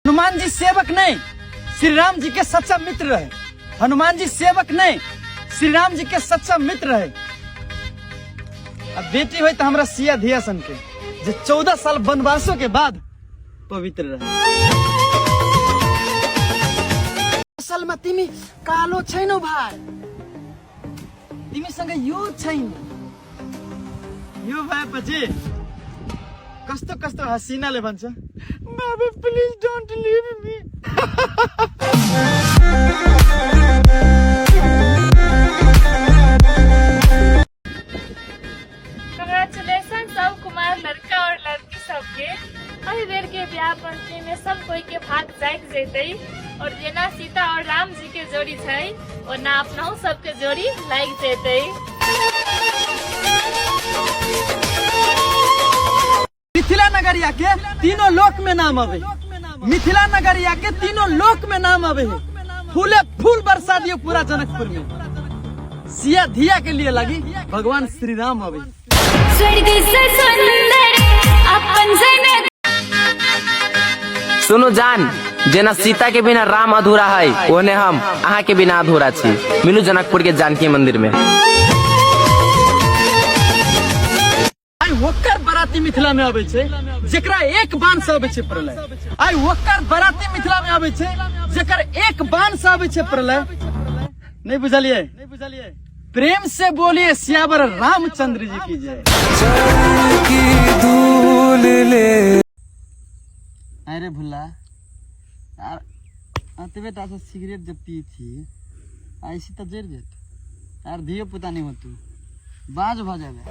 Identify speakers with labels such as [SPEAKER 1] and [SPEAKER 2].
[SPEAKER 1] हनुमान जी सेवक नहीं, श्री राम जी के सच्चा मित्र रहे। हनुमान जी सेवक नहीं, श्री राम जी के सच्चा मित्र रहे। अब बेटी हुई तो हमारा सिया धिया सन के जो 14 साल वनवासों के बाद पवित्र रहे। असल में तिमी कालो छैनौ भाइ, तिमीसँग यो छैन। यो भएपछि कस्तो कस्तो हसिनाले भन्छ, बाबा please don't leave me.
[SPEAKER 2] Congratulation सब कुमार लड़का और लड़की सबके। अभी बेर के ब्याह पंचमी में सब कोई के भाग जाग जैतै और जेना सीता और राम जी के जोड़ी छै ओना अपनाऊ सबके जोड़ी लाग जैतै।
[SPEAKER 1] मिथिला नगरिया के तीनों लोक में नाम आवे, मिथिला नगरिया के तीनों लोक में नाम आवे है। फूले फूल बरसा दियो पूरा जनकपुर में। सिया धिया के लिए लगी भगवान श्री राम आवे।
[SPEAKER 3] सुनो जान, जेना सीता के बिना राम अधूरा है, ओने हम अहाँ के बिना अधूरा छी। मिलू जनकपुर के जानकी मंदिर में।
[SPEAKER 1] ओकर बराती मिथिला में आवे छे जेकरा एक बाण से आवे छे प्रलय। आई ओकर बराती मिथिला में आवे छे जेकर एक बाण से आवे छे प्रलय। नहीं बुझलिए? प्रेम से बोलिए सियावर रामचंद्र जी की जय। अरे भुल्ला यार, अतबे टा से सिगरेट जब पी थी ऐसी तो जर जेत यार, धियो पुता नहीं हो तू बाज भ जाबे।